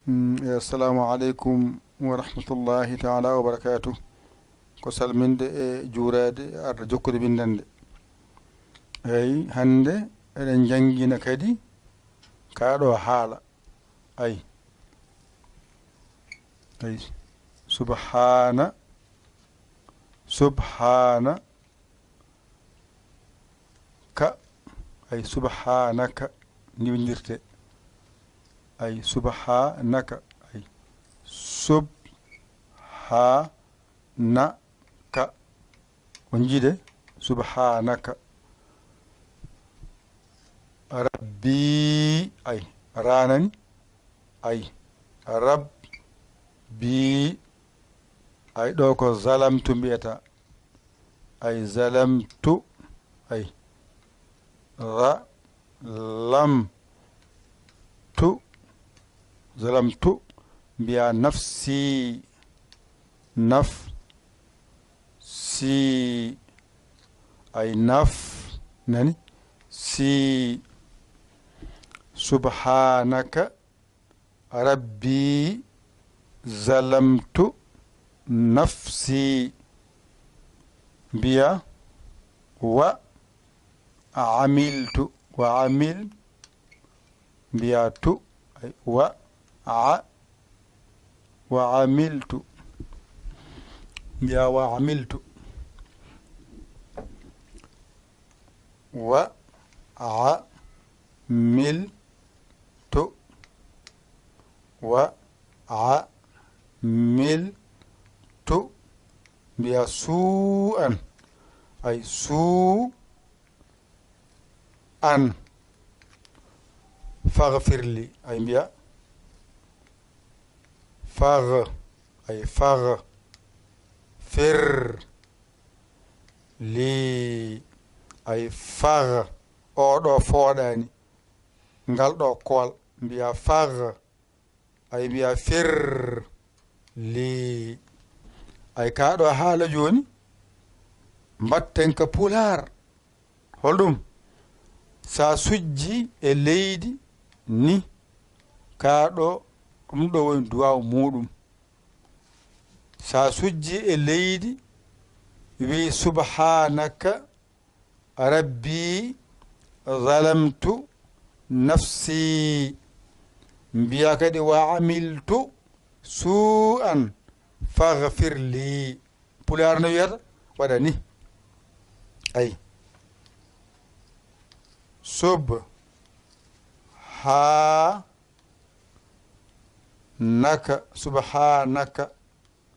assalamu aleykum wa rahmatullahi taala wa barakatuh ko salminde e juurade arda jokkude bindande eyi hande eɗen jangguina kadi kaɗo haala ay subhana ka ay subhanaka ni windirte ay subhanaka ay subhanaka on jiide subhanaka rabbi ay ranani ay rabbi ay ɗo ko zalamtu mbiyata ay zalamtu ay zalamtu mbiya nafsi ay naf nani si subhanaka rabbi zalamtu nafsi mbiya wa amiltu mbiya tu ay wa amiltu mbiya wa amiltu mbiya su'an ay su'an faghfirli ay mbiya li ay oɗo fooɗani ngal ɗo kool mbiya ay mbiya li ay kaɗo haala joni mbatten ka pular holɗum sa sujji e leydi ni kaɗo ɗum ɗo woni duwaw muɗum sa sujji e leydi wi subhanaka rabbi zalamtu nafsi mbiya kadi wa amiltu su'an faghfir li pular no wiyata waɗa ni ay subhanaka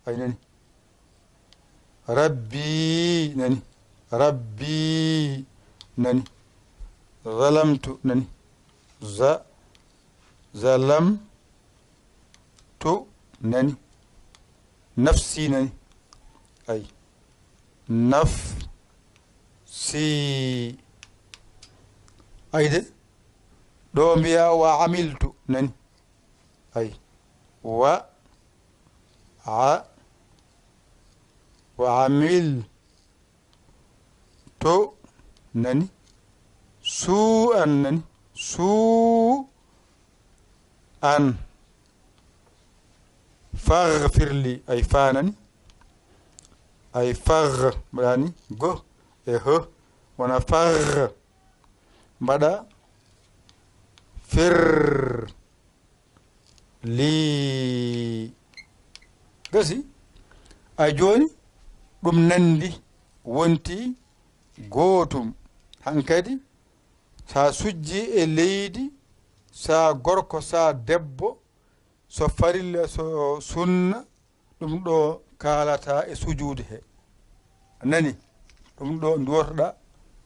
ay nani rabbi nani zalamtu nani zalamtu nani nafsi nani ay nafsi ayde ɗo mbiya wa amiltu nani ay wa amiltu nani su'an nani su'an faghfirli ay fanani ay mbaɗani go e he wona mbaɗa li gasi ay joni ɗum nandi wonti gootum hankadi sa sujji e leydi sa gorko sa debbo so farilla so sunna ɗum ɗo kalata e sujude he nani ɗum ɗo duwotoɗa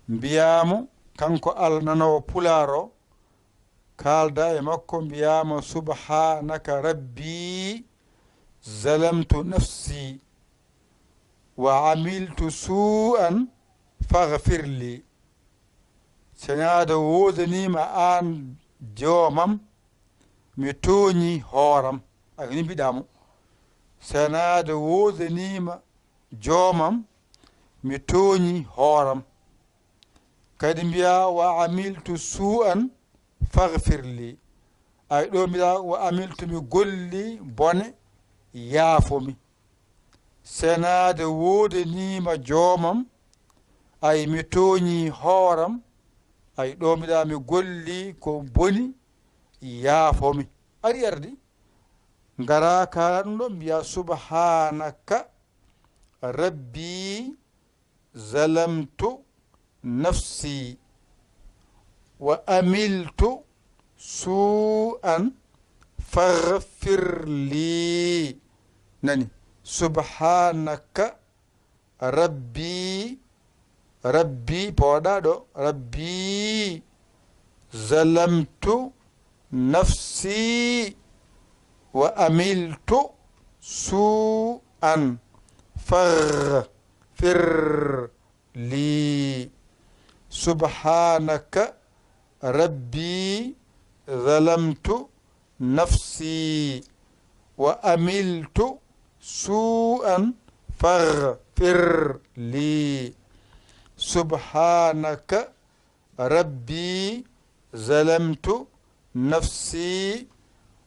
mbiyamo kanko alnanowo pularo kalda e makko mbiyamo subhanaka rabbi zalamtu nafsi wa amiltu su'an faghfirli senada wodanima an joomam mi tooñi hooram ak ni mbiɗamo senada wodanima joomam mi tooñi hooram kadi mbiya wa amiltu su'an faghfirli ay ɗomirawo wa amiltu mi golli bone yaafomi senade wodanima joomam ay mi tooñi hooram ay ɗomirawo mi golli ko boni yaafomi ari ardi ngara kala ɗum ɗo mbiya subhanaka rabbi zalamtu nafsi wa amiltu su'an faghfir li nani subhanaka rabbi pooɗa ɗo rabbi zalamtu nafsi wa amiltu su'an faghfir li subhanaka rabbi zalamtu nafsi wa amiltu su'an faghfir li subhanaka rabbi zalamtu nafsi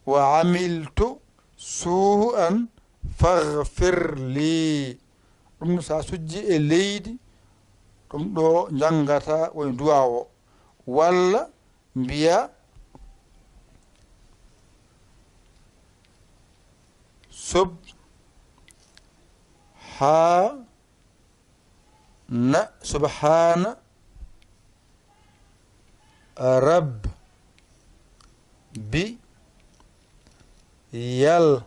wa amiltu su'an faghfir li ɗum sa sujji e leydi ɗum ɗo jangata woni duwa o walla mbiya subhana rabbi yal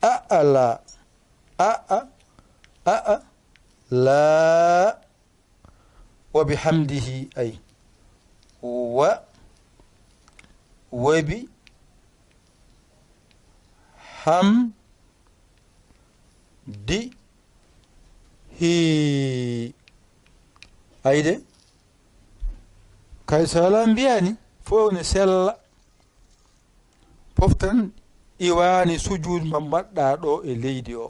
a'la la wa bihamdihi ay wa bi hamdihi ayde kay sala mbiyani fo ne sella poftan iwani sujud mo mbaɗɗa ɗo e leydi o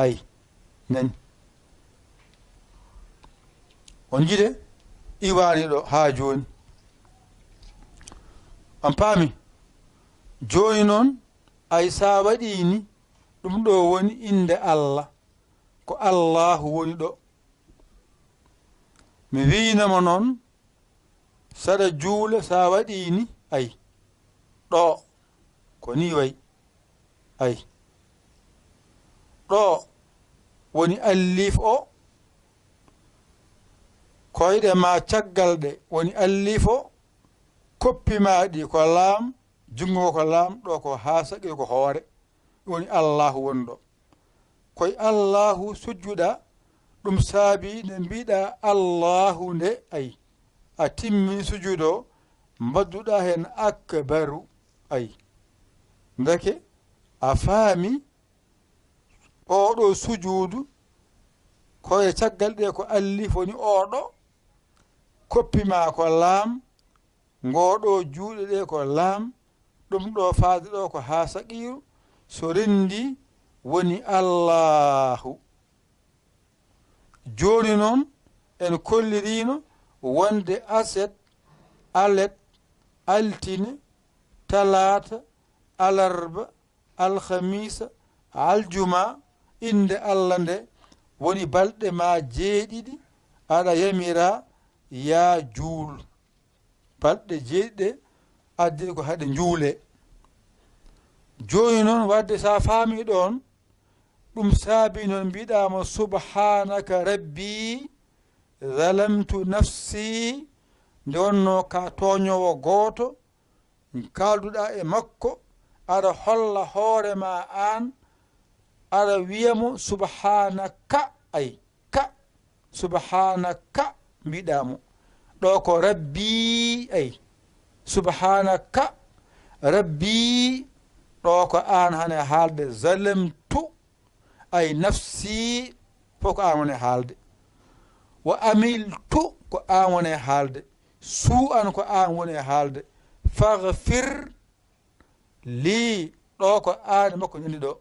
ay nani on jide iwani ɗo ha joni on paami joni noon ay sa waɗini ɗum ɗo woni inde Allah ko Allahu woni ɗo mi winama noon saɗa juula sa waɗini ay ɗo ko ni way ay ɗo woni allif o koyɗe ma caggal ɗe woni allif o koppi maɗi ko laam jungo ko laam ɗo ko ha saqi ko hoore woni Allahu wonɗo koye Allahu sujjuɗa ɗum saabi nde mbiɗa Allahu nde ay a timmi sujudo mbadduɗa hen akbaru ay ndeke a faami oɗo sujudu koye caggal ɗe ko allif woni oɗo koppima ko laam ngoɗo juuɗe ɗe ko laam ɗum ɗo faade ɗo ko ha saqiru so rendi woni Allahu joni noon en kollirino wonde aset alet altine talata alarba alhamisa aljuma inde Allah nde woni balɗe ma jeeɗiɗi aɗa yamira ya juul balɗe jeeɗiɗe addi ko haɗe juule joni noon wadde sa faami ɗon ɗum saabi noon mbiɗama subhanaka rabbi zalamtu nafsi nde wonno ka toñowo gooto kalduɗa e makko aɗa holla hoorema an aɗa wiyamo subhanaka ay ka subhanaka mbiɗamo ɗo ko rabbi ay subhanaka rabbi ɗo ko an hane haalde zalamtu ay nafsi fof ko an woni haalde wa amiltu ko an woni haalde su'an ko an woni haalde faghfir li ɗo ko an makko ñandi ɗo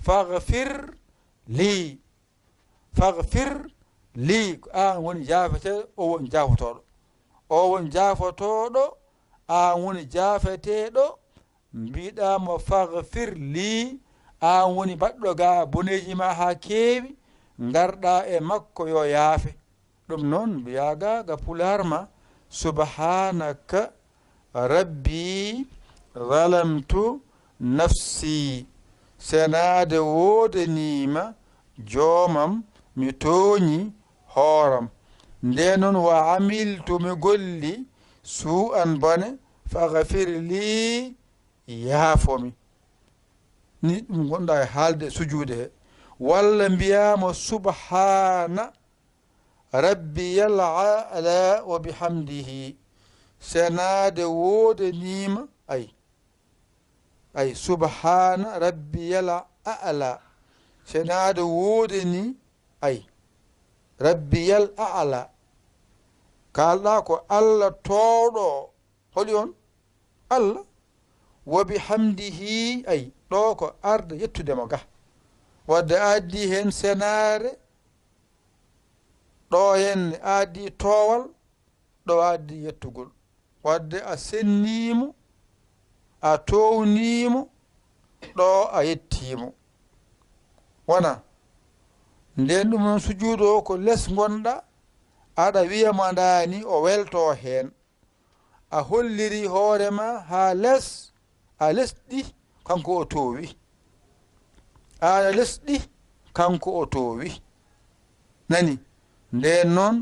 faghfir li ko an woni jaafateɗo o woni jaafotoɗo an woni jaafeteɗo mbiɗamo faghfir li an woni baɗɗo ga boneji ma ha keewi garɗa e makko yo yaafe ɗum noon mbiyaga ga pular ma subhanaka rabbi zalamtu nafsi senade wodanima joomam mi tooñi hooram nde noon wa amiltu mi golli su'an bone faghfir li yaafomi ni ɗum gonɗa e haalde sujuude he walla mbiyamo subhana rabbiyal a'la wa bihamdihi senade wodanima ay subhana rabbiyal a'la senade wodani ay rabbiyal a'la kalɗa ko allah towɗo holi on allah wa bihamdihi ay ɗo ko arde yettudemo ga wadde addi hen senare ɗo henne addi towal ɗo addi yettugol wadde a sennimo a townimo ɗo a yettimo wona nden ɗum noon sujuudo o ko less gonɗa aɗa wiyama ndani o welto hen a holliri hoorema ha less a lesɗi kanko o towi aɗa lesɗi kanko o towi nani nden noon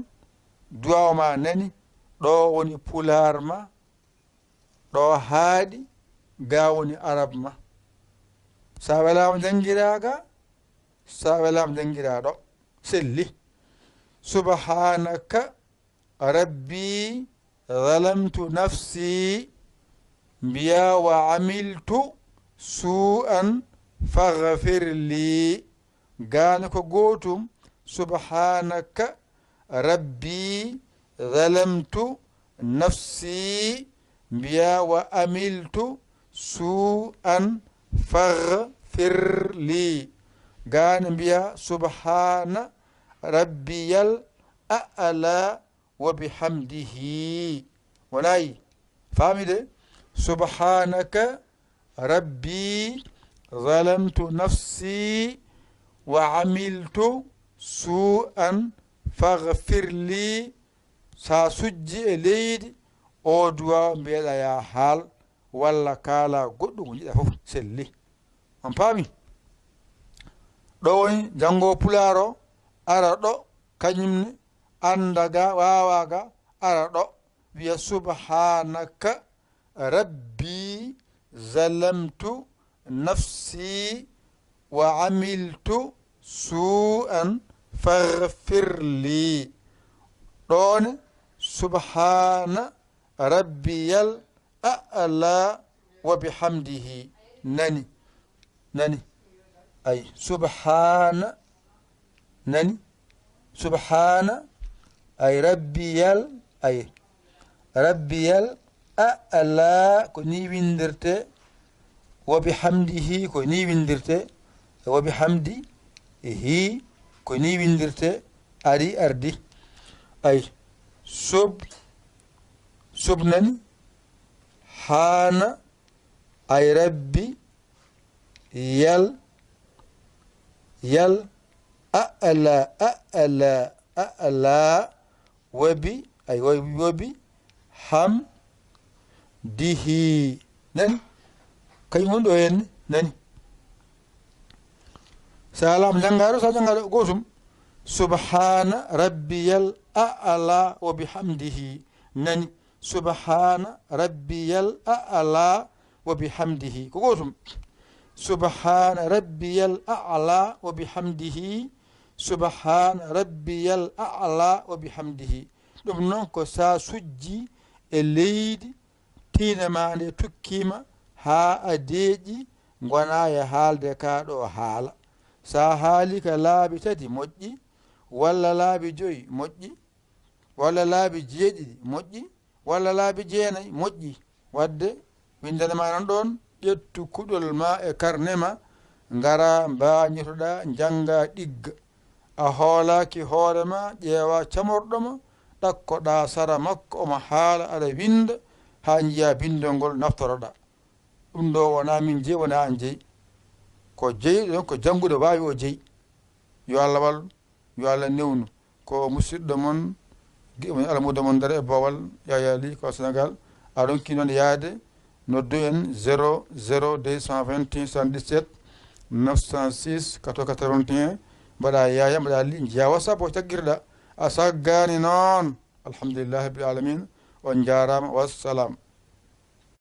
duwaw ma nani ɗo woni pular ma ɗo haaɗi ga woni arab ma sa welama jangiraga sa welama jangiraɗo selli subhanaka rabbi zalamtu nafsi mbiya wa amiltu su'an faghfir li gane ko gotum subhanaka rabbi zalamtu nafsi mbiya wa amiltu su'an faghfir li gane mbiya subhana rabbiyal a'la wa bihamdihi wonayi famide subhanaka rabbi zalamtu nafsi wa amiltu su'an faghfir li sa sujji e leydi o duwa mbiyeɗa ya haal walla kaala goɗɗum ko jiɗa fof selli on paami ɗo woni janngo pularo ara ɗo kañumne andaga wawaga ara ɗo wiya subhanaka rabbi zalamtu nafsi wa amiltu su'an faghfir li ɗone subhana rabbiyal a'la wa bihamdihi nani ay subhana nani subhana ay rabbiyal a'la ko ni windirte wa bihamdihi ko ni windirte wa bihamdihi ko ni windirte ari ardi ay sub nani hana ay rabbi yal a'la wabi ay wabi hamdihi nani kay mon ɗo henne nani salam jangaro sa jangaro gotum subhana rabbiyal a'la wa bihamdihi nani subhana rabbiyal a'la wa bihamdihi ko gotum subhana rabbiyal a'la wa bihamdihi subhana rabbiyal a'la wa bihamdihi ɗum noon ko sa sujji e leydi tinema nde tukkima ha a deeƴi gona e haalde ka ɗo haala sa haali ka laabi tati moƴƴi walla laabi joyi moƴƴi walla laabi jeeɗiɗi moƴƴi walla laabi jeenayi moƴƴi wadde windanema nan ɗon ƴettu kuɗol ma e karne ma ngara mbañitoɗa janga ɗigga a hoolaki hoorema ƴeewa camorɗoma ɗakkoɗa sara makko omo haala aɗa winda ha jiya bindol ngol naftoroɗa ɗum ɗo wona min jeeyi wona an jeeyi ko jeeyi ɗon ko janngude wawi o jeeyi yo Allah wallu yo Allah newnu ko musidɗo moon alamudo moon dara e bowal yayali ko Sénégal aɗon ki noon yaade noddu en 00 221 77 906 81 mbaɗa yaya mbaɗa li jeeya WhatsApp o taggirɗa a saggani noon alhamdulillahi rabbil alamin on jarama wassalam